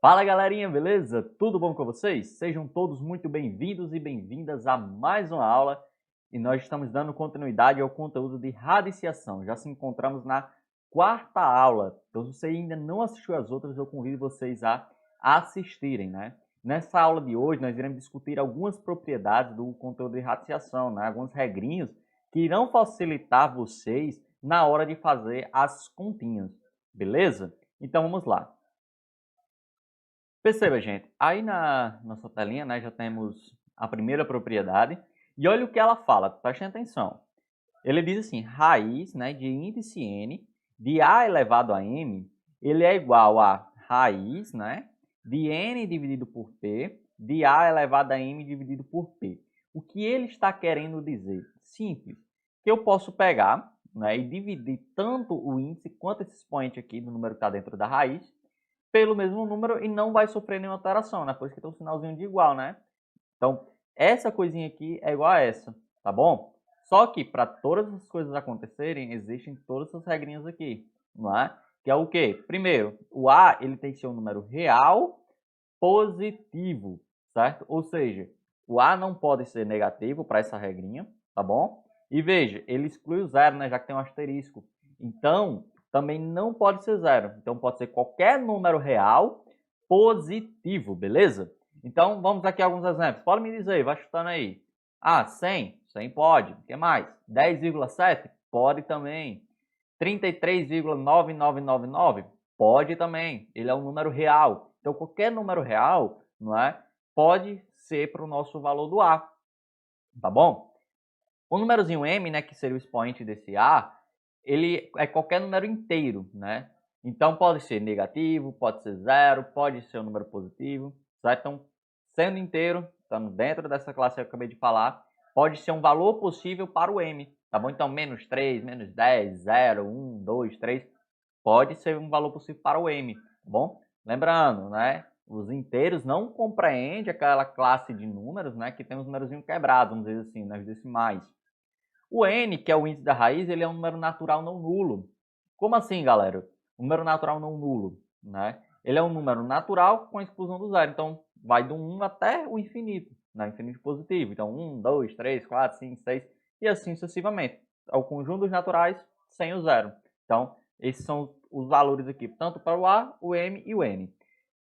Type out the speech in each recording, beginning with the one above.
Fala galerinha, beleza? Tudo bom com vocês? Sejam todos muito bem-vindos e bem-vindas a mais uma aula e nós estamos dando continuidade ao conteúdo de radiciação. Já se encontramos na quarta aula, então se você ainda não assistiu às outras, eu convido vocês a assistirem, né? Nessa aula de hoje nós iremos discutir algumas propriedades do conteúdo de radiciação, né? Algumas regrinhas que irão facilitar vocês na hora de fazer as continhas, beleza? Então vamos lá. Perceba, gente, aí na nossa telinha, né, já temos a primeira propriedade e olha o que ela fala, prestem atenção. Ele diz assim, raiz, né, de índice n de a elevado a m, ele é igual a raiz, né, de n dividido por p, de a elevado a m dividido por p. O que ele está querendo dizer? Simples, que eu posso pegar, né, e dividir tanto o índice quanto esse expoente aqui do número que está dentro da raiz, pelo mesmo número e não vai sofrer nenhuma alteração, né? Por isso que tem um sinalzinho de igual, né? Então, essa coisinha aqui é igual a essa, tá bom? Só que para todas as coisas acontecerem, existem todas essas regrinhas aqui, não é? Que é o quê? Primeiro, o A ele tem que ser um número real positivo, certo? Ou seja, o A não pode ser negativo para essa regrinha, tá bom? E veja, ele exclui o zero, né? Já que tem um asterisco. Então, também não pode ser zero. Então, pode ser qualquer número real positivo, beleza? Então, vamos aqui a alguns exemplos. Pode me dizer, vai chutando aí. Ah, 100? 100 pode. O que mais? 10,7? Pode também. 33,9999? Pode também. Ele é um número real. Então, qualquer número real, não é? Pode ser para o nosso valor do A. Tá bom? O númerozinho M, né, que seria o expoente desse A, ele é qualquer número inteiro, né? Então pode ser negativo, pode ser zero, pode ser um número positivo, certo? Então, sendo inteiro, estando dentro dessa classe que eu acabei de falar, pode ser um valor possível para o M, tá bom? Então, menos 3, menos 10, 0, 1, 2, 3, pode ser um valor possível para o M, tá bom? Lembrando, né? Os inteiros não compreendem aquela classe de números, né? Que tem os números quebrados, vamos dizer assim, nas decimais. O n, que é o índice da raiz, ele é um número natural não nulo. Como assim, galera? Um número natural não nulo, né? Ele é um número natural com a exclusão do zero. Então, vai do 1 até o infinito, né? Infinito positivo. Então, 1, 2, 3, 4, 5, 6 e assim sucessivamente. É o conjunto dos naturais sem o zero. Então, esses são os valores aqui, tanto para o A, o M e o N.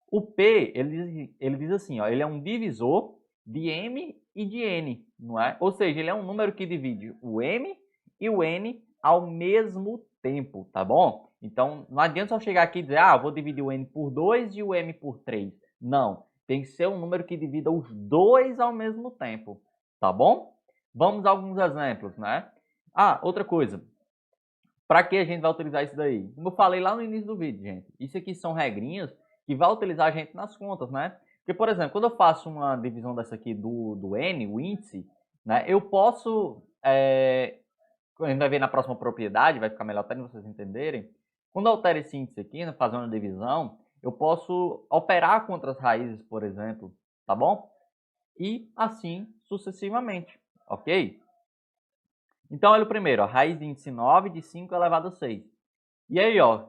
O P, ele diz assim, ó, ele é um divisor de M e de N, não é? Ou seja, ele é um número que divide o M e o N ao mesmo tempo, tá bom? Então, não adianta só chegar aqui e dizer, ah, vou dividir o N por 2 e o M por 3. Não, tem que ser um número que divida os dois ao mesmo tempo, tá bom? Vamos a alguns exemplos, né? Ah, outra coisa. Para que a gente vai utilizar isso daí? Como eu falei lá no início do vídeo, gente, isso aqui são regrinhas que vai utilizar a gente nas contas, né? Porque, por exemplo, quando eu faço uma divisão dessa aqui do N, o índice, né, eu posso, a gente vai ver na próxima propriedade, vai ficar melhor até vocês entenderem, quando eu altero esse índice aqui, né, fazendo uma divisão, eu posso operar com outras raízes, por exemplo, tá bom? E assim sucessivamente, ok? Então, olha o primeiro, a raiz de índice 9 de 5 elevado a 6. E aí, ó,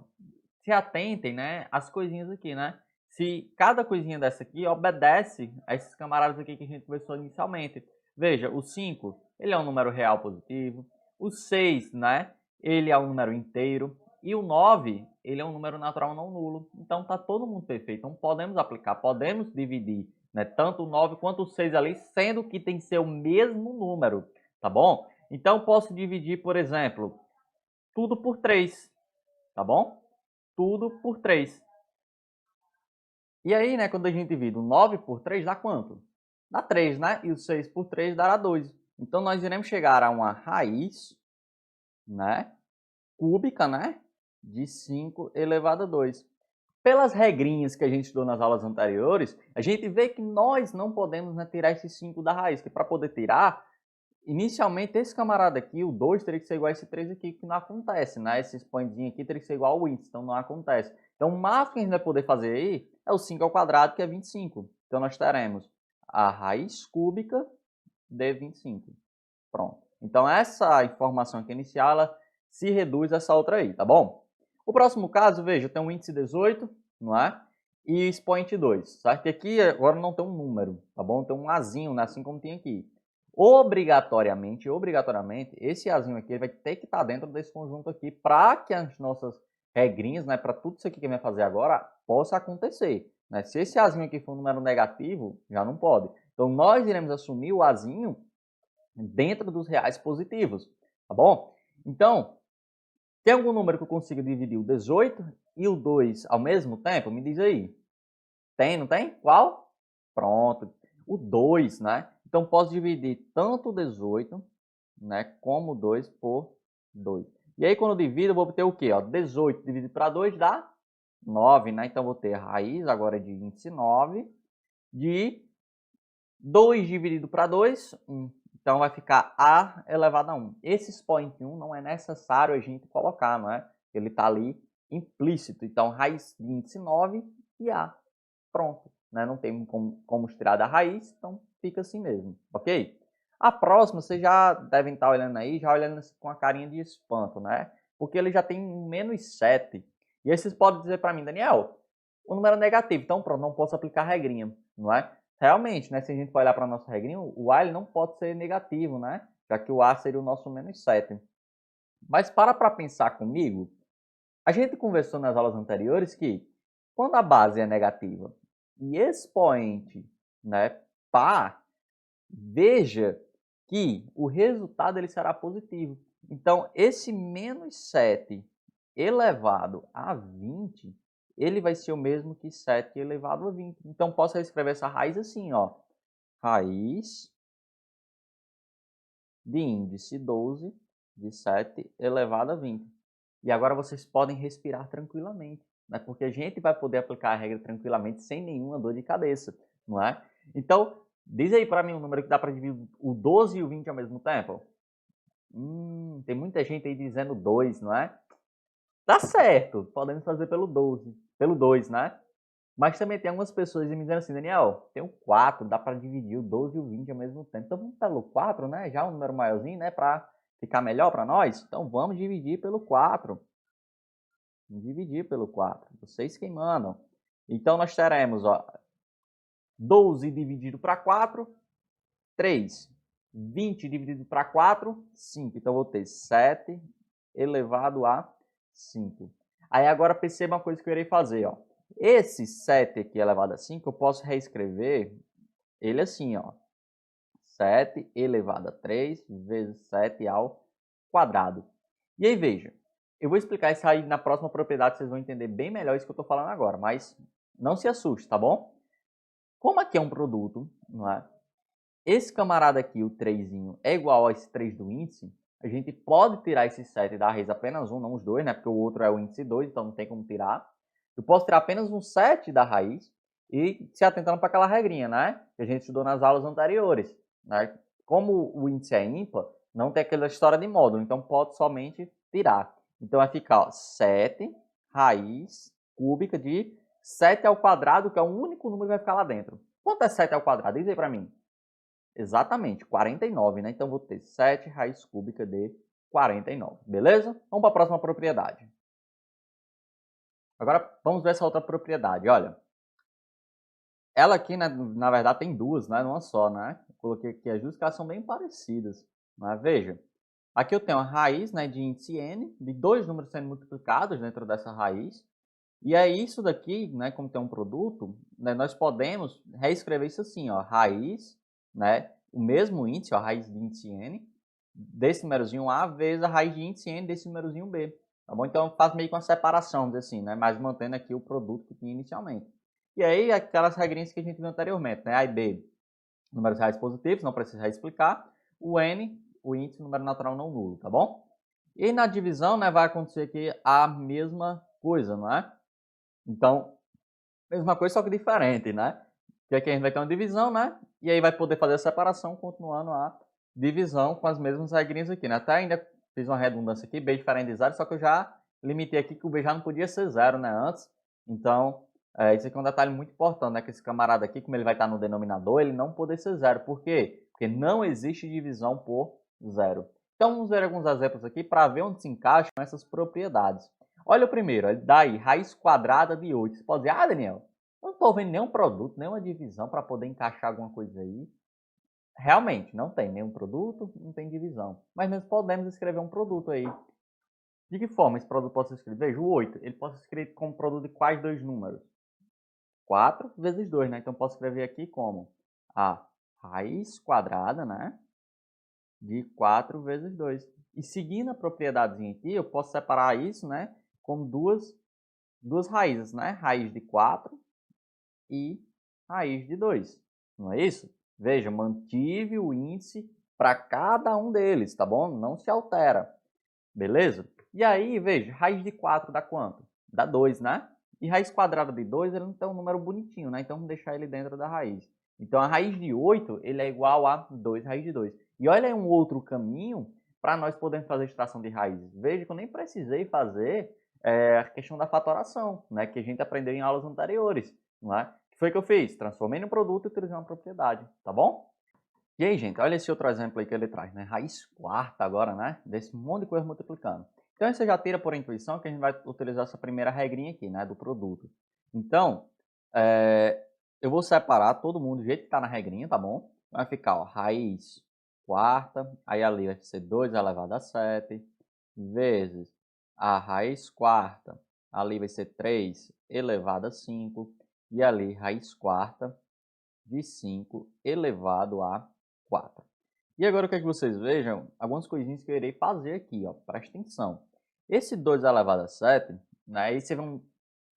se atentem, né, as coisinhas aqui, né? Se cada coisinha dessa aqui obedece a esses camaradas aqui que a gente conversou inicialmente. Veja, o 5, ele é um número real positivo. O 6, né, ele é um número inteiro. E o 9, ele é um número natural não nulo. Então, tá todo mundo perfeito. Então, podemos aplicar, podemos dividir, né, tanto o 9 quanto o 6 ali, sendo que tem que ser o mesmo número, tá bom? Então, posso dividir, por exemplo, tudo por 3, tá bom? Tudo por 3. E aí, né, quando a gente divide o 9 por 3, dá quanto? Dá 3, né? E o 6 por 3 dará 2. Então, nós iremos chegar a uma raiz, né, cúbica, né, de 5 elevado a 2. Pelas regrinhas que a gente estudou nas aulas anteriores, a gente vê que nós não podemos, né, tirar esse 5 da raiz, que para poder tirar, inicialmente, esse camarada aqui, o 2, teria que ser igual a esse 3 aqui, que não acontece, né? Esse expoentezinho aqui teria que ser igual ao índice, então não acontece. Então, o máximo que a gente vai poder fazer aí é o 5 ao quadrado, que é 25. Então, nós teremos a raiz cúbica de 25. Pronto. Então, essa informação aqui inicial, ela se reduz a essa outra aí, tá bom? O próximo caso, veja, tem um índice 18, não é? e expoente 2, certo? E aqui agora não tem um número, tá bom? Tem um azinho, né? Assim como tem aqui. Obrigatoriamente, esse azinho aqui vai ter que estar dentro desse conjunto aqui para que as nossas regrinhas, né? Para tudo isso aqui que vai fazer agora, possa acontecer. Né? Se esse azinho aqui for um número negativo, já não pode. Então, nós iremos assumir o azinho dentro dos reais positivos, tá bom? Então, tem algum número que eu consiga dividir o 18 e o 2 ao mesmo tempo? Me diz aí. Tem, não tem? Qual? Pronto. O 2, né? Então, posso dividir tanto o 18, né, como o 2 por 2. E aí, quando eu divido, eu vou ter o quê? Ó, 18 dividido para 2 dá 9, né? Então, vou ter a raiz agora de índice 9 de 2 dividido para 2, 1. Então, vai ficar A elevado a 1. Esse expoente 1 não é necessário a gente colocar, não é? Ele está ali implícito. Então, raiz de índice 9 e A. Pronto. Né? Não tem como tirar da raiz, então fica assim mesmo, ok? A próxima, vocês já devem estar olhando aí, já olhando assim, com a carinha de espanto, né? Porque ele já tem menos 7. E aí vocês podem dizer para mim, Daniel, o número é negativo, então pronto, não posso aplicar a regrinha, não é? Realmente, né, se a gente for olhar para a nossa regrinha, o A ele não pode ser negativo, né? Já que o A seria o nosso menos 7. Mas para pensar comigo, a gente conversou nas aulas anteriores que quando a base é negativa e expoente, né, par, veja que o resultado ele será positivo. Então, esse menos 7 elevado a 20, ele vai ser o mesmo que 7 elevado a 20. Então, posso escrever essa raiz assim, ó. Raiz de índice 12 de 7 elevado a 20. E agora vocês podem respirar tranquilamente, né? Porque a gente vai poder aplicar a regra tranquilamente sem nenhuma dor de cabeça, não é? Então, diz aí para mim um número que dá para dividir o 12 e o 20 ao mesmo tempo. Tem muita gente aí dizendo 2, não é? Tá certo, podemos fazer pelo 12, pelo 2, né? Mas também tem algumas pessoas me dizendo assim, Daniel, tem o 4, dá para dividir o 12 e o 20 ao mesmo tempo. Então vamos pelo 4, né? Já um número maiorzinho, né? Para ficar melhor para nós. Então vamos dividir pelo 4. Vamos dividir pelo 4. Vocês quem mandam. Então nós teremos, ó, 12 dividido para 4, 3. 20 dividido para 4, 5. Então eu vou ter 7 elevado a 5. Aí agora perceba uma coisa que eu irei fazer, ó. Esse 7 aqui elevado a 5, eu posso reescrever ele assim, ó. 7 elevado a 3 vezes 7 ao quadrado. E aí, veja, eu vou explicar isso aí na próxima propriedade, vocês vão entender bem melhor isso que eu estou falando agora, mas não se assuste, tá bom? Como aqui é um produto, não é? Esse camarada aqui, o 3, é igual a esse 3 do índice, a gente pode tirar esse 7 da raiz apenas um, não os dois, né? Porque o outro é o índice 2, então não tem como tirar. Eu posso tirar apenas um 7 da raiz e se atentando para aquela regrinha, né? Que a gente estudou nas aulas anteriores. Né? Como o índice é ímpar, não tem aquela história de módulo, então pode somente tirar. Então vai ficar ó, 7 raiz cúbica de 7 ao quadrado, que é o único número que vai ficar lá dentro. Quanto é 7 ao quadrado? Diz aí para mim. Exatamente, 49, né? Então, vou ter 7 raiz cúbica de 49, beleza? Vamos para a próxima propriedade. Agora, vamos ver essa outra propriedade, olha. Ela aqui, né, na verdade, tem duas, né? Não só, né? Eu coloquei aqui as duas que elas são bem parecidas. Mas veja, aqui eu tenho a raiz, né, de índice n, de dois números sendo multiplicados dentro dessa raiz. E é isso daqui, né, como tem um produto, né, nós podemos reescrever isso assim, ó, raiz, né, o mesmo índice, ó, a raiz de índice n, desse númerozinho A vezes a raiz de índice n desse númerozinho B. Tá bom? Então, eu faço meio que uma separação, dizer assim, né, mas mantendo aqui o produto que tinha inicialmente. E aí, aquelas regrinhas que a gente viu anteriormente, né, A e B, números reais positivos, não precisa explicar. O n, o índice, número natural não nulo, tá bom? E na divisão, né, vai acontecer aqui a mesma coisa, não é? Então, mesma coisa, só que diferente, né? Que aqui a gente vai ter uma divisão, né? E aí vai poder fazer a separação, continuando a divisão com as mesmas regrinhas aqui, né? Até ainda fiz uma redundância aqui, B diferente de zero, só que eu já limitei aqui que o B já não podia ser zero, né? Antes. Então, isso aqui é um detalhe muito importante, né? Que esse camarada aqui, como ele vai estar no denominador, ele não poder ser zero. Por quê? Porque não existe divisão por zero. Então, vamos ver alguns exemplos aqui para ver onde se encaixam essas propriedades. Olha o primeiro, ele dá aí raiz quadrada de 8. Você pode dizer, Daniel, Eu não estou vendo nenhum produto, nenhuma divisão para poder encaixar alguma coisa aí. Realmente, não tem nenhum produto, não tem divisão. Mas nós podemos escrever um produto aí. De que forma esse produto pode ser escrito? Veja, o 8, ele pode ser escrito como produto de quais dois números? 4 vezes 2, né? Então, posso escrever aqui como a raiz quadrada, né? De 4 vezes 2. E seguindo a propriedadezinha aqui, eu posso separar isso, né? Com duas raízes, né? Raiz de 4 e raiz de 2. Não é isso? Veja, mantive o índice para cada um deles, tá bom? Não se altera. Beleza? E aí, veja, raiz de 4 dá quanto? Dá 2, né? E raiz quadrada de 2, ele não tem um número bonitinho, né? Então, vamos deixar ele dentro da raiz. Então, a raiz de 8, ele é igual a 2 raiz de 2. E olha aí um outro caminho para nós podermos fazer extração de raízes. Veja que eu nem precisei fazer a questão da fatoração, né? Que a gente aprendeu em aulas anteriores, não é? O que foi que eu fiz? Transformei no produto e utilizei uma propriedade, tá bom? E aí, gente, olha esse outro exemplo aí que ele traz, né? Raiz quarta agora, né? Desse monte de coisa multiplicando. Então, você já tira por intuição que a gente vai utilizar essa primeira regrinha aqui, né? Do produto. Então, eu vou separar todo mundo do jeito que está na regrinha, tá bom? Vai ficar, ó, raiz quarta, aí ali vai ser 2 elevado a 7, vezes a raiz quarta, ali vai ser 3 elevado a 5, e ali raiz quarta de 5 elevado a 4. E agora eu quero que vocês vejam algumas coisinhas que eu irei fazer aqui, ó. Presta atenção. Esse 2 elevado a 7, né, aí vocês vão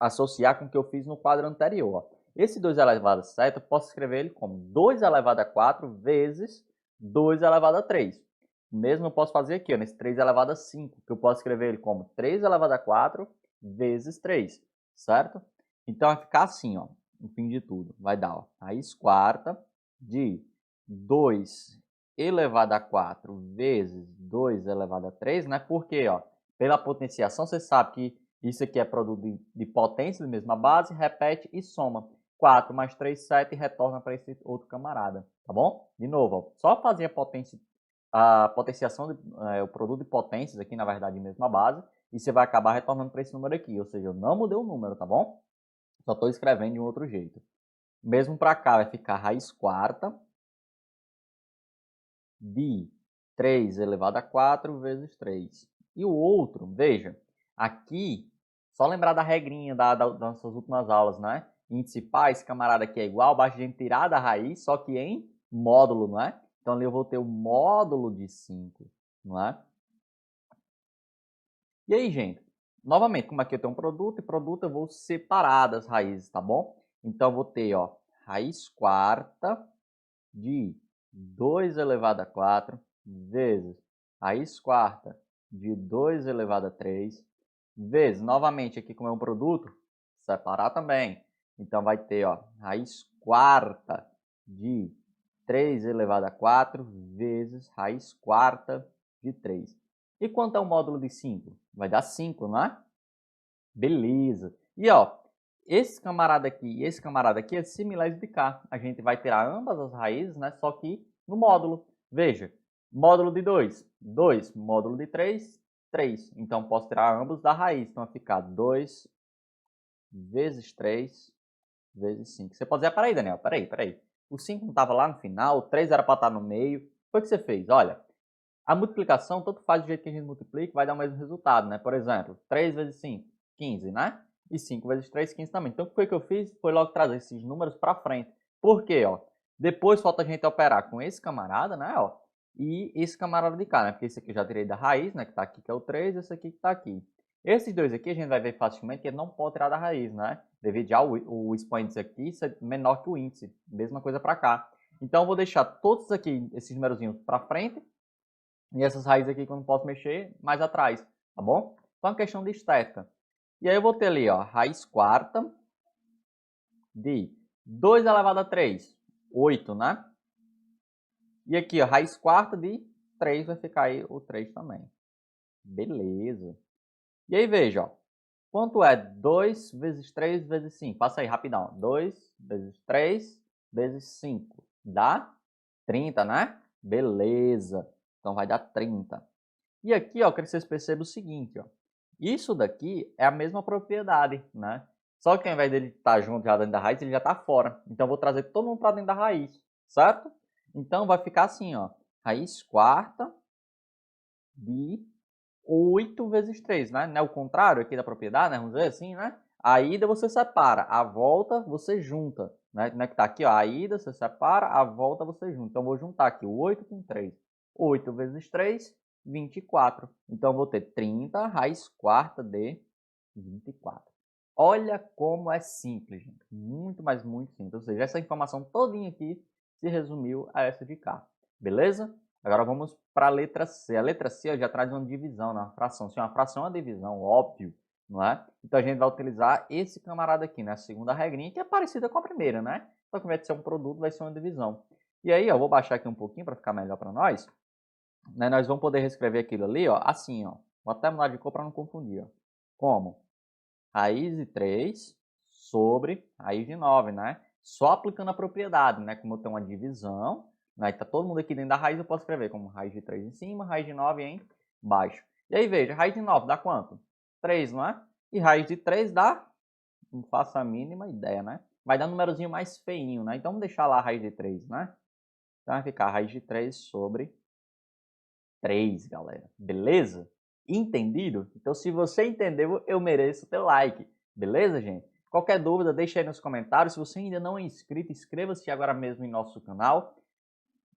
associar com o que eu fiz no quadro anterior. Ó. Esse 2 elevado a 7, eu posso escrever ele como 2 elevado a 4 vezes 2 elevado a 3. Mesmo eu posso fazer aqui, ó, nesse 3 elevado a 5, que eu posso escrever ele como 3 elevado a 4 vezes 3, certo? Então vai ficar assim, ó, no fim de tudo. Vai dar, ó, raiz quarta de 2 elevado a 4 vezes 2 elevado a 3, né? Porque, ó, pela potenciação, você sabe que isso aqui é produto de potência da mesma base, repete e soma. 4 mais 3, 7 e retorna para esse outro camarada, tá bom? De novo, ó, só fazer a potenciação, o produto de potências aqui, na verdade, mesma base, e você vai acabar retornando para esse número aqui, ou seja, eu não mudei o número, tá bom? Só estou escrevendo de um outro jeito. Mesmo para cá vai ficar raiz quarta de 3 elevado a 4 vezes 3. E o outro, veja, aqui, só lembrar da regrinha das nossas últimas aulas, né? Índice par, esse camarada aqui é igual, basta a gente tirar da raiz, só que em módulo, não é? Então ali eu vou ter o módulo de 5, não é? E aí, gente, novamente, como aqui eu tenho um produto, e produto eu vou separar das raízes, tá bom? Então eu vou ter, ó, raiz quarta de 2 elevado a 4 vezes raiz quarta de 2 elevado a 3 vezes, novamente aqui como é um produto, separar também. Então vai ter, ó, raiz quarta de 3 elevado a 4 vezes raiz quarta de 3. E quanto é o módulo de 5? Vai dar 5, não é? Beleza. E ó, esse camarada aqui e esse camarada aqui é similares de cá. A gente vai tirar ambas as raízes, né? Só que no módulo. Veja, módulo de 2, 2. Módulo de 3, 3. Então, posso tirar ambos da raiz. Então, vai ficar 2 vezes 3 vezes 5. Você pode dizer, peraí, Daniel, peraí. O 5 não estava lá no final, o 3 era para estar no meio. Foi o que você fez? Olha, a multiplicação, tanto faz do jeito que a gente multiplica, vai dar o mesmo resultado, né? Por exemplo, 3 vezes 5, 15, né? E 5 vezes 3, 15 também. Então, o que foi que eu fiz? Foi logo trazer esses números para frente. Por quê, ó? Depois falta a gente operar com esse camarada, né, ó? E esse camarada de cá, né? Porque esse aqui eu já tirei da raiz, né? Que tá aqui, que é o 3, esse aqui que tá aqui. Esses dois aqui a gente vai ver facilmente que ele não pode tirar da raiz, né? Devido já o expoente aqui ser menor que o índice. Mesma coisa para cá. Então, eu vou deixar todos aqui, esses numerozinhos para frente. E essas raízes aqui que eu não posso mexer, mais atrás, tá bom? Só uma questão de estética. E aí eu vou ter ali, ó, raiz quarta de 2 elevado a 3, 8, né? E aqui, ó, raiz quarta de 3, vai ficar aí o 3 também. Beleza. E aí, veja, ó, quanto é 2 vezes 3 vezes 5? Passa aí, rapidão. 2 vezes 3 vezes 5. Dá 30, né? Beleza. Então, vai dar 30. E aqui, ó, eu quero que vocês percebam o seguinte, ó. Isso daqui é a mesma propriedade, né? Só que ao invés dele estar junto já dentro da raiz, ele já está fora. Então eu vou trazer todo mundo para dentro da raiz, certo? Então vai ficar assim, ó. Raiz quarta de 8 vezes 3, né? Não é o contrário aqui da propriedade, né? Vamos dizer assim, né? A ida você separa, a volta você junta, né? Como é que tá aqui, ó? A ida você separa, a volta você junta. Então eu vou juntar aqui o 8 com 3. 8 vezes 3, 24. Então eu vou ter 30 raiz quarta de 24. Olha como é simples, gente. Muito, mas muito simples. Ou seja, essa informação todinha aqui se resumiu a essa de cá. Beleza? Agora vamos para a letra C. A letra C já traz uma divisão na fração. Se uma fração é uma divisão, óbvio, não é? Então a gente vai utilizar esse camarada aqui, né? A segunda regrinha, que é parecida com a primeira, né? Só que ao invés de ser um produto, vai ser uma divisão. E aí, ó, eu vou baixar aqui um pouquinho para ficar melhor para nós. Né? Nós vamos poder reescrever aquilo ali, ó, assim, ó. Vou até mudar de cor para não confundir, ó. Como? Raiz de 3 sobre raiz de 9, né? Só aplicando a propriedade, né? Como eu tenho uma divisão, né? Tá todo mundo aqui dentro da raiz, eu posso escrever como raiz de 3 em cima, raiz de 9 em baixo. E aí, veja, raiz de 9 dá quanto? 3, não é? E raiz de 3 dá? Não faço a mínima ideia, né? Vai dar um númerozinho mais feinho, né? Então, vamos deixar lá a raiz de 3, né? Então, vai ficar raiz de 3 sobre 3, galera. Beleza? Entendido? Então, se você entendeu, eu mereço o teu like. Beleza, gente? Qualquer dúvida, deixa aí nos comentários. Se você ainda não é inscrito, inscreva-se agora mesmo em nosso canal.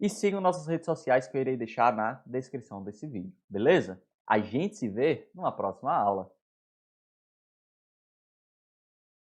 E siga nossas redes sociais que eu irei deixar na descrição desse vídeo. Beleza? A gente se vê numa próxima aula.